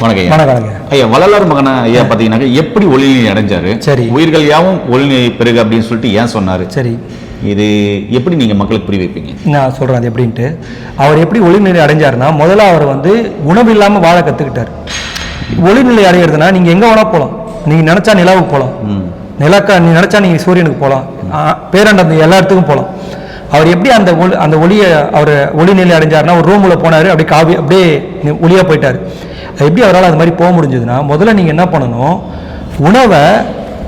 வணக்கம் வணக்கம் ஐயா. வள்ளலார் மகனா ஐயா பார்த்தீங்கன்னாக்க எப்படி ஒளிநிலை அடைஞ்சாரு, சரி, உயிர்கள் யாவும் ஒளிநிலை பெருகு அப்படின்னு சொல்லிட்டு ஏன் சொன்னாரு, சரி, இது எப்படி நீங்க மக்களுக்கு புரிய வைப்பீங்க? நான் சொல்றேன் அது எப்படின்ட்டு. அவர் எப்படி ஒளிநிலை அடைஞ்சாருன்னா, முதல்ல அவர் உணவு இல்லாம வாழ கத்துக்கிட்டார். ஒளிநிலை அடைகிறதுனா நீங்க எங்க வேணா போகலாம். நீங்க நினைச்சா நிலாவுக்கு போகலாம், நீ நினைச்சா நீங்க சூரியனுக்கு போகலாம், பேரண்ட எல்லா இடத்துக்கும் போகலாம். அவர் எப்படி அந்த ஒளியை அவர் ஒளிநிலை அடைஞ்சாருன்னா, ஒரு ரூமுள்ள போனாரு, அப்படியே ஒளியா போயிட்டாரு. எப்படி அவரால் அது மாதிரி போக முடிஞ்சதுன்னா, முதல்ல நீங்கள் என்ன பண்ணணும், உணவை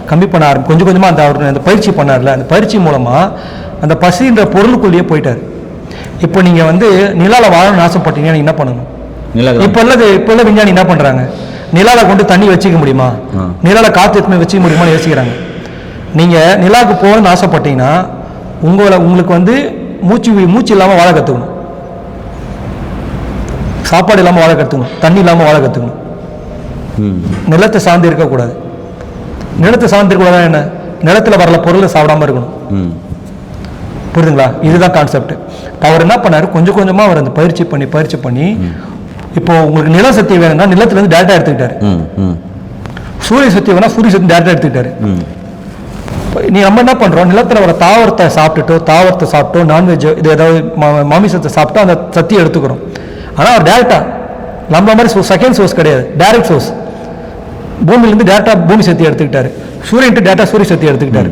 கம்மி பண்ண கொஞ்சம் கொஞ்சமாக அவர் அந்த பயிற்சி பண்ணார்ல, அந்த பயிற்சி மூலமாக அந்த பசின்ற பொருளுக்குள்ளேயே போயிட்டார். இப்போ நீங்கள் நிலால வாழணும்னு ஆசைப்பட்டீங்கன்னா என்ன பண்ணணும்? இப்போ எல்லாம் விஞ்ஞானி என்ன பண்ணுறாங்க, நிலால கொண்டு தண்ணி வச்சுக்க முடியுமா, நிலால காற்று எத்தனை வச்சுக்க முடியுமான்னு யோசிக்கிறாங்க. நீங்கள் நிலாவுக்கு போகணும்னு ஆசைப்பட்டீங்கன்னா உங்களுக்கு மூச்சு இல்லாமல் வாழ கற்றுக்கணும், சாப்பாடு இல்லாமல் வாழ கற்றுக்கணும், தண்ணி இல்லாமல் வாழ கற்றுக்கணும். நிலத்தை சார்ந்து இருக்கக்கூடாது. நிலத்தை சார்ந்து இருக்கக்கூடாது என்ன, நிலத்தில் வரல பொருளை சாப்பிடாம இருக்கணும். புரியுதுங்களா? இதுதான் கான்செப்ட். அவர் என்ன பண்ணாரு, கொஞ்சம் கொஞ்சமாக அவர் அந்த பயிற்சி பண்ணி இப்போ உங்களுக்கு நில சக்தி வேணும்னா நிலத்திலேருந்து டேரக்டா எடுத்துக்கிட்டாரு. சூரிய சக்தி வேணா சூரிய சக்தி டேரக்டா எடுத்துக்கிட்டாரு. நம்ம என்ன பண்றோம், நிலத்தில் வர தாவரத்தை சாப்பிட்டோ நான்வெஜ் இது ஏதாவது மாமிசத்தை சாப்பிட்டோ அந்த சக்தியை எடுத்துக்கிறோம். ஆனால் அவர் டேரக்டா நம்ம மாதிரி செகண்ட் சோர்ஸ் கிடையாது, டைரக்ட் சோர்ஸ். பூமியிலேருந்து டேரக்டா பூமி சக்தி எடுத்துக்கிட்டாரு, சூரியன்ட்டு டேரக்டா சூரிய சக்தி எடுத்துக்கிட்டாரு.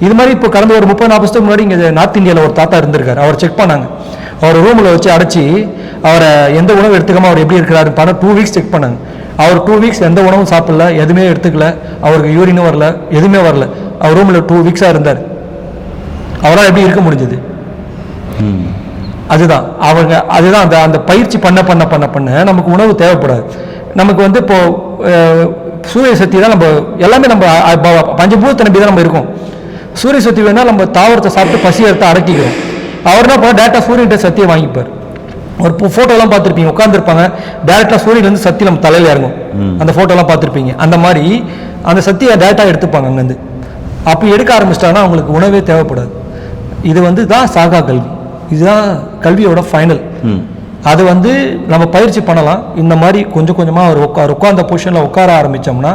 இது மாதிரி இப்போ கடந்த ஒரு 30-40 வருஷத்துக்கு முன்னாடி இங்கே நார்த் இந்தியாவில் ஒரு தாத்தா இருந்திருக்காரு. அவர் செக் பண்ணாங்க, அவர் ரூமில் வச்சு அடைச்சி அவரை எந்த உணவு எடுத்துக்காம அவர் எப்படி இருக்கிறாரு 2 வீக்ஸ் செக் பண்ணாங்க. அவர் 2 வீக்ஸ் எந்த உணவும் சாப்பிடல, எதுவுமே எடுத்துக்கல, அவருக்கு யூரினும் வரல, எதுவுமே வரல. அவர் ரூமில் 2 வீக்ஸாக இருந்தார். அவரால் எப்படி இருக்க முடிஞ்சது? அதுதான் அந்த பயிற்சி பண்ண நமக்கு உணவு தேவைப்படாது. நமக்கு இப்போ சூரிய சக்தி தான் நம்ம எல்லாமே, நம்ம பஞ்சபூதத்தை நம்பி தான் நம்ம இருக்கோம். சூரிய சக்தி வேணா நம்ம தாவரத்தை சாப்பிட்டு பசி எடுத்து அடக்கிக்கிறோம். அவர் என்ன பண்ண, டேரக்டா சூரியன்ட்ட சக்தியை வாங்கிப்பார். ஒரு ஃபோட்டோலாம் பார்த்துருப்பீங்க, உட்காந்துருப்பாங்க, டேரக்டா சூரியன்லேருந்து சக்தி நம்ம தலையில் இறங்கும். அந்த ஃபோட்டோலாம் பார்த்துருப்பீங்க. அந்த மாதிரி அந்த சக்தியை டேரக்டா எடுத்துப்பாங்க அங்கேருந்து. அப்படி எடுக்க ஆரம்பிச்சிட்டாங்கன்னா அவங்களுக்கு உணவே தேவைப்படாது. இது தான் சாகா கல்வி, இதுதான் கல்வியோட ஃபைனல். அது நம்ம பயிற்சி பண்ணலாம். இந்த மாதிரி கொஞ்சம் கொஞ்சமாக அவர் உட்கார்ந்த பொசிஷனில் உட்கார ஆரம்பித்தோம்னா,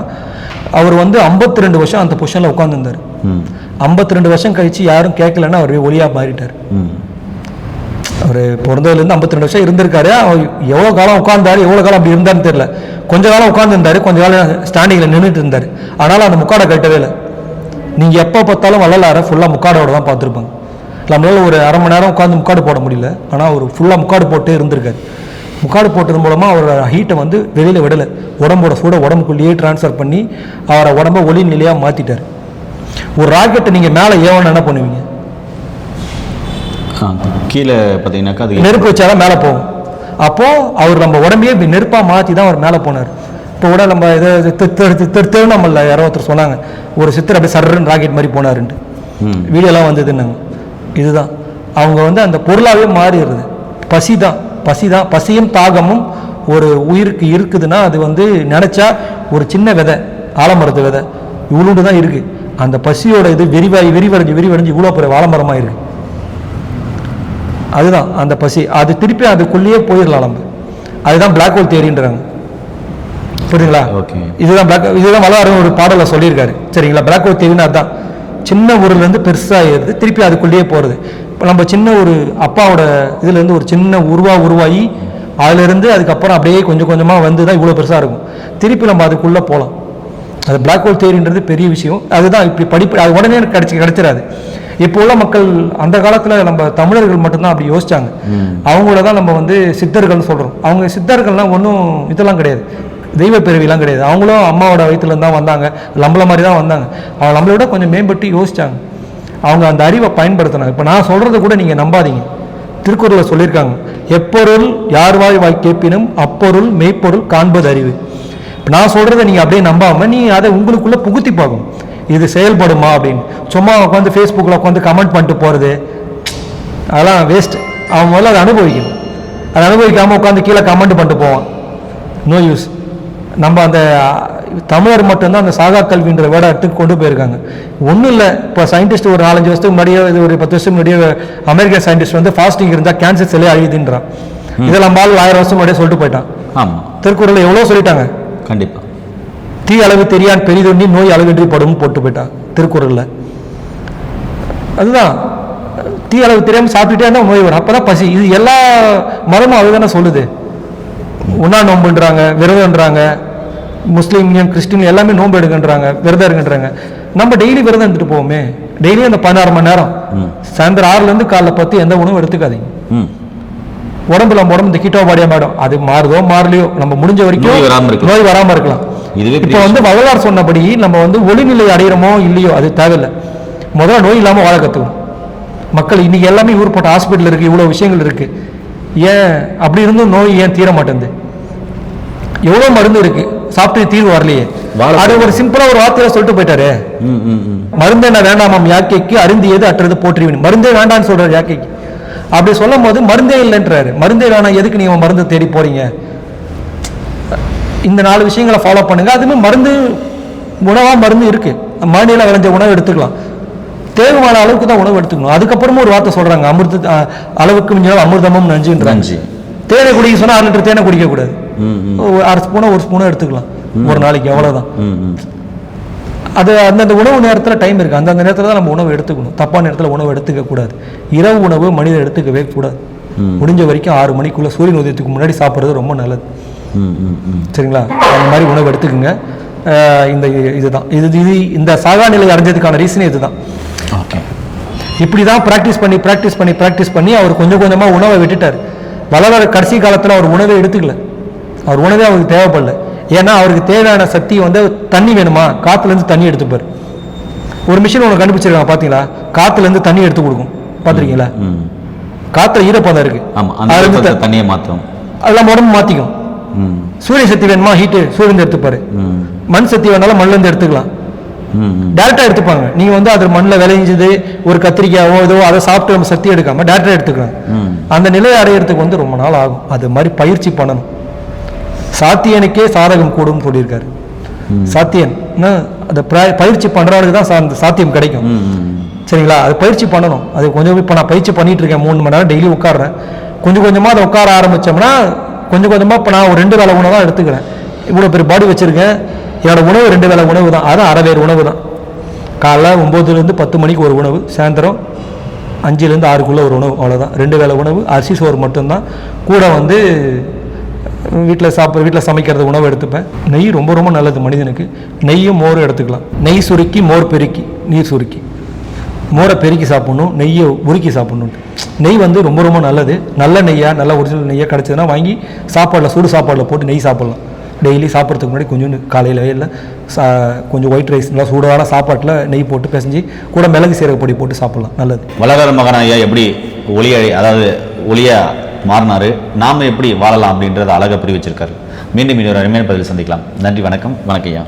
அவர் 52 வருஷம் அந்த பொசிஷனில் உட்காந்துருந்தார். 52 வருஷம் கழிச்சு யாரும் கேட்கலன்னா அவர் ஒளியாக மாறிட்டார். அவர் பிறந்ததுலேருந்து 52 வருஷம் இருந்திருக்காரு. அவர் எவ்வளோ காலம் உட்கார்ந்தாரு, எவ்வளோ காலம் அப்படி இருந்தாருன்னு தெரியல. கொஞ்ச காலம் உட்காந்துருந்தாரு, கொஞ்ச காலம் ஸ்டாண்டிங்கில் நின்றுட்டு இருந்தார். ஆனாலும் அந்த முக்காடை கட்டவே இல்லை. நீங்கள் எப்போ பார்த்தாலும் வள்ளலாரை ஃபுல்லாக முக்காடோட தான் பார்த்துருப்பாங்க. நம்மளால ஒரு அரை மணி நேரம் உட்காந்து முக்காடு போட முடியல, ஆனால் அவர் ஃபுல்லாக முக்காடு போட்டே இருந்திருக்காரு. முக்காடு போட்டது மூலமாக அவரோட ஹீட்டை வெளியில் விடலை, உடம்போட சூட உடம்புக்குள்ளேயே டிரான்ஸ்ஃபர் பண்ணி அவரை உடம்ப ஒளி நிலையாக மாற்றிட்டார். ஒரு ராக்கெட்டை நீங்கள் மேலே ஏவணும் என்ன பண்ணுவீங்க? கீழே பார்த்தீங்கன்னாக்கா அது நெருப்பு வச்சாதான் மேலே போகும். அப்போது அவர் நம்ம உடம்பையே நெருப்பாக மாற்றி தான் அவர் மேலே போனார். இப்போ கூட நம்ம திருவண்ணாமலை யாரோ ஒருத்தர் சொன்னாங்க, ஒரு சித்தர் அப்படியே சர்றன்னு ராக்கெட் மாதிரி போனாருன்ட்டு வீடியோலாம் வந்ததுன்னாங்க. இதுதான் அவங்க அந்த பொருளாகவே மாறிடுறது. பசியும் தாகமும் ஒரு உயிருக்கு இருக்குதுன்னா அது நினைச்சா ஒரு சின்ன விதை, ஆலமரத்து விதை இவ்வளோண்டு தான் இருக்கு. அந்த பசியோட இது விரிவடைஞ்சு இவ்வளோ பெரிய ஆலமரமாக இருக்கு. அதுதான் அந்த பசி. அது திருப்பி அதுக்குள்ளேயே போயிடலாம் நம்ம. அதுதான் பிளாக் ஹோல் தியரின்றாங்க. புரியுதுங்களா? இதுதான் வள்ளலார் ஒரு பாடலை சொல்லியிருக்காரு. சரிங்களா? பிளாக் ஹோல் தியரின்னு அதுதான், சின்ன ஊர்லேருந்து பெருசாகிடுது, திருப்பி அதுக்குள்ளேயே போகிறது. இப்போ நம்ம சின்ன ஒரு அப்பாவோட இதுலேருந்து ஒரு சின்ன உருவாகி அதிலிருந்து அதுக்கப்புறம் அப்படியே கொஞ்சம் கொஞ்சமாக தான் இவ்வளோ பெருசாக இருக்கும். திருப்பி நம்ம அதுக்குள்ளே போகலாம். அது பிளாக் ஹோல் தியரின்றது பெரிய விஷயம். அதுதான் இப்படி அது உடனே கிடைச்சிடாது. இப்போ உள்ள மக்கள், அந்த காலத்தில் நம்ம தமிழர்கள் மட்டும்தான் அப்படி யோசிச்சாங்க. அவங்கள தான் நம்ம சித்தர்கள்னு சொல்கிறோம். அவங்க சித்தர்கள்லாம் ஒன்றும் இதெல்லாம் கிடையாது, தெய்வ பிறவிலாம் கிடையாது. அவங்களும் அம்மாவோட வயிற்றுலேருந்து தான் வந்தாங்க, நம்மள மாதிரி தான் வந்தாங்க. அவங்க நம்மளை விட கொஞ்சம் மேம்பட்டு யோசிச்சாங்க. அவங்க அந்த அறிவை பயன்படுத்தினாங்க. இப்போ நான் சொல்கிறத கூட நீங்கள் நம்பாதீங்க. திருக்குறளில் சொல்லியிருக்காங்க, எப்பொருள் யார்வாய் வாய் கேட்பினும் அப்பொருள் மெய்ப்பொருள் காண்பது அறிவு. இப்போ நான் சொல்கிறத நீங்கள் அப்படியே நம்பாமல் நீ அதை உங்களுக்குள்ளே புகுத்தி பார்க்கணும், இது செயல்படுமா அப்படின்னு. சும்மா உட்காந்து ஃபேஸ்புக்கில் உட்காந்து கமெண்ட் பண்ணிட்டு போகிறது அதெல்லாம் வேஸ்ட். அவன் முதல்ல அதை அனுபவிக்கணும். அதை அனுபவிக்காமல் உட்காந்து கீழே கமெண்ட் பண்ணிட்டு போவான், நோ யூஸ். நம்ம அந்த தமிழர் மட்டும்தான் அந்த சாகா கல்வின்ற வேடத்துக்கு கொண்டு போயிருக்காங்க. ஒன்றும் இல்லை, இப்போ சயின்டிஸ்ட் ஒரு 4-5 வருஷத்துக்கு முன்னாடியே, ஒரு 10 வருஷத்துக்கு முன்னாடியே அமெரிக்கன் சயின்டிஸ்ட் ஃபாஸ்டிங் இருந்தால் கேன்சர் செல்லே அழியுதுன்றான். இதெல்லாம் 1000 வருஷம் முன்னாடியே சொல்லிட்டு போயிட்டான். திருக்குறள் எவ்வளோ சொல்லிட்டாங்க. கண்டிப்பா. தீ அளவு தெரியான் பெரிதொன்னி நோய் அளவின்றி படும் போட்டு போயிட்டா திருக்குறள்ல. அதுதான் தீ அளவு தெரியாமல் சாப்பிட்டுட்டே இருந்தால் நோய் வரும், அப்பதான் பசி. இது எல்லா மதமும் அதுதானே சொல்லுது. உண்ணா நோம்புன்றாங்க, விரதம்ன்றாங்க. முஸ்லீம், கிறிஸ்டின் எல்லாமே நோன்பு எடுக்கின்றாங்க, விரதம் இருக்குன்றாங்க. நம்ம டெய்லி விரதம் எடுத்துட்டு போவோமே, டெய்லி அந்த 16 மணி நேரம், சாயந்தரம் 6லேருந்து காலைல 10 எந்த உணவும் எடுத்துக்காதீங்க. உடம்புல இந்த கீட்டோ பாடியா மேடம் அது மாறுதோ மாறலையோ, நம்ம முடிஞ்ச வரைக்கும் நோய் வராம இருக்கலாம். இப்போ வள்ளலார் சொன்னபடி நம்ம ஒளிநிலை அடையிறோமோ இல்லையோ அது தேவையில்லை. முதல்ல நோய் இல்லாம வாழ கத்துக்கணும். மக்கள் இன்னைக்கு எல்லாமே ஊர்பட்ட ஹாஸ்பிட்டல் இருக்கு, இவ்வளவு விஷயங்கள் இருக்கு. ஏன் அப்படி இருந்தும் நோய் ஏன் தீர மாட்டேங்குது? எவ்வளவு மருந்து இருக்கு, சாப்பிட்டு தீர்வு வரலையே. அது ஒரு சிம்பிளா ஒரு வார்த்தையில சொல்லிட்டு போயிட்டாரு. மருந்து என்ன வேண்டாமாம் யாக்கைக்கு, அருந்தியது அற்றது போற்றுவின். மருந்தே வேண்டான்னு சொல்றாரு யாக்கைக்கு. அப்படி சொல்லும் போது மருந்தே இல்லைன்றாரு. மருந்தே வேணாம், எதுக்கு நீங்க மருந்து தேடி போறீங்க? இந்த 4 விஷயங்களை ஃபாலோ பண்ணுங்க. அதுமே மருந்து உணவா மருந்து இருக்கு. மாநில விளைஞ்ச உணவு எடுத்துக்கலாம், தேவையான அளவுக்கு தான் உணவு எடுத்துக்கணும். அதுக்கப்புறமும் ஒரு வார்த்தை சொல்றாங்க, அமிர்த அளவுக்கு மிஞ்சினால் அமிர்தமும் நஞ்சுன்றாங்க. தேனை குடிக்க சொன்னா 6 லிட்டர் தேனை குடிக்க கூடாது, 1/2 ஸ்பூனோ 1 ஸ்பூனோ எடுத்துக்கலாம் ஒரு நாளைக்கு, அவ்வளவுதான். அது அந்தந்த உணவு நேரத்தில் டைம் இருக்கு, அந்தந்த நேரத்தில் தான் நம்ம உணவு எடுத்துக்கணும். தப்பான நேரத்தில் உணவு எடுத்துக்க கூடாது. இரவு உணவு மனிதர் எடுத்துக்கவே கூடாது. முடிஞ்ச வரைக்கும் 6 மணிக்குள்ள சூரியன் உதயத்துக்கு முன்னாடி சாப்பிட்றது ரொம்ப நல்லது. சரிங்களா? அந்த மாதிரி உணவு எடுத்துக்கோங்க. இந்த இதுதான் இந்த சாகா நிலை அடைஞ்சதுக்கான ரீசனே இதுதான். இப்படிதான் பிராக்டிஸ் பண்ணி அவர் கொஞ்சம் கொஞ்சமா உணவை விட்டுட்டார். வளர கடைசி காலத்துல அவர் உணவை எடுத்துக்கல, அவர் உணவே அவருக்கு தேவைப்படல. ஏன்னா அவருக்கு தேவையான சக்தி தண்ணி வேணுமா, காத்துல இருந்து தண்ணி எடுத்துப்பாரு. ஒரு மிஷின் ஒன்று கண்டுபிடிச்சிருக்காங்க பாத்தீங்களா, காத்துல இருந்து தண்ணி எடுத்து கொடுக்கும், பாத்திருக்கீங்களா? காத்துல ஈரப்பதம் இருக்கு, தண்ணியை மாற்றும், அதெல்லாம் உடம்பு மாத்திக்கும். சூரிய சக்தி வேணுமா, ஹீட்டு சூரியன் எடுத்துப்பாரு. மண் சக்தி வேணாலும் மண்ல இருந்து எடுத்துக்கலாம், டேரக்டா எடுத்துப்பாங்க. நீங்க அது மண்ணில் விளைஞ்சது ஒரு கத்திரிக்காவோ ஏதோ அதை சாப்பிட்டு நம்ம சக்தி எடுக்காம டேரக்டா எடுத்துக்கலாம். அந்த நிலையை அடையிறதுக்கு ரொம்ப நாள் ஆகும். அது மாதிரி பயிற்சி பண்ணணும். சாத்தியனுக்கே சாதகம் கூடும் சொல்லியிருக்காரு. சாத்தியன் அந்த பயிற்சி பண்றவனுக்கு தான் சாத்தியம் கிடைக்கும். சரிங்களா? அது பயிற்சி பண்ணணும். அது கொஞ்சம் இப்போ நான் பயிற்சி பண்ணிட்டு இருக்கேன், 3 மணி நேரம் டெய்லி உட்காடுறேன். கொஞ்சம் கொஞ்சமா அதை உட்கார ஆரம்பிச்சோம்னா கொஞ்சம் கொஞ்சமா இப்போ நான் ஒரு 2 வேளை உணவு தான் எடுத்துக்கிறேன். இவ்வளவு பெரிய பாடி வச்சிருக்கேன். என்னோட உணவு 2 வேளை உணவு தான், அது அரைவேறு உணவு தான். காலைல 9லேருந்து 10 மணிக்கு ஒரு உணவு, சாயந்தரம் 5லேருந்து 6க்குள்ள ஒரு உணவு, அவ்வளோதான். 2 வேளை உணவு, அரிசி சோறு மட்டும்தான். கூட வீட்டில் சமைக்கிறது உணவு எடுத்துப்பேன். நெய் ரொம்ப ரொம்ப நல்லது மனிதனுக்கு. நெய்யும் மோரும் எடுத்துக்கலாம். நெய் சுருக்கி மோர் பெருக்கி, நீர் சுருக்கி, மோரை பெருக்கி சாப்பிடணும், நெய்யை உருக்கி சாப்பிடணும். நெய் ரொம்ப ரொம்ப நல்லது. நல்ல நெய்யாக, நல்ல ஒரிஜினல் நெய்யாக கிடச்சதுன்னா வாங்கி சாப்பாடில், சூடு சாப்பாடில் போட்டு நெய் சாப்பிட்லாம். டெய்லி சாப்பிட்றதுக்கு முன்னாடி கொஞ்சம் காலையில் இல்லை கொஞ்சம் ஒயிட் ரைஸ் நல்லா சூடான சாப்பாட்டில் நெய் போட்டு பிசைஞ்சு கூட மிளகு சீரக பொடி போட்டு சாப்பிட்லாம், நல்லது. வளரார் மகன் ஐயா எப்படி ஒளியா மாறினாரு, நாம எப்படி வாழலாம் அப்படின்றத அழகாக புரி வச்சிருக்காரு. மீண்டும் இன்னொரு அருமையான பதில் சந்திக்கலாம். நன்றி, வணக்கம். வணக்கம் ஐயா.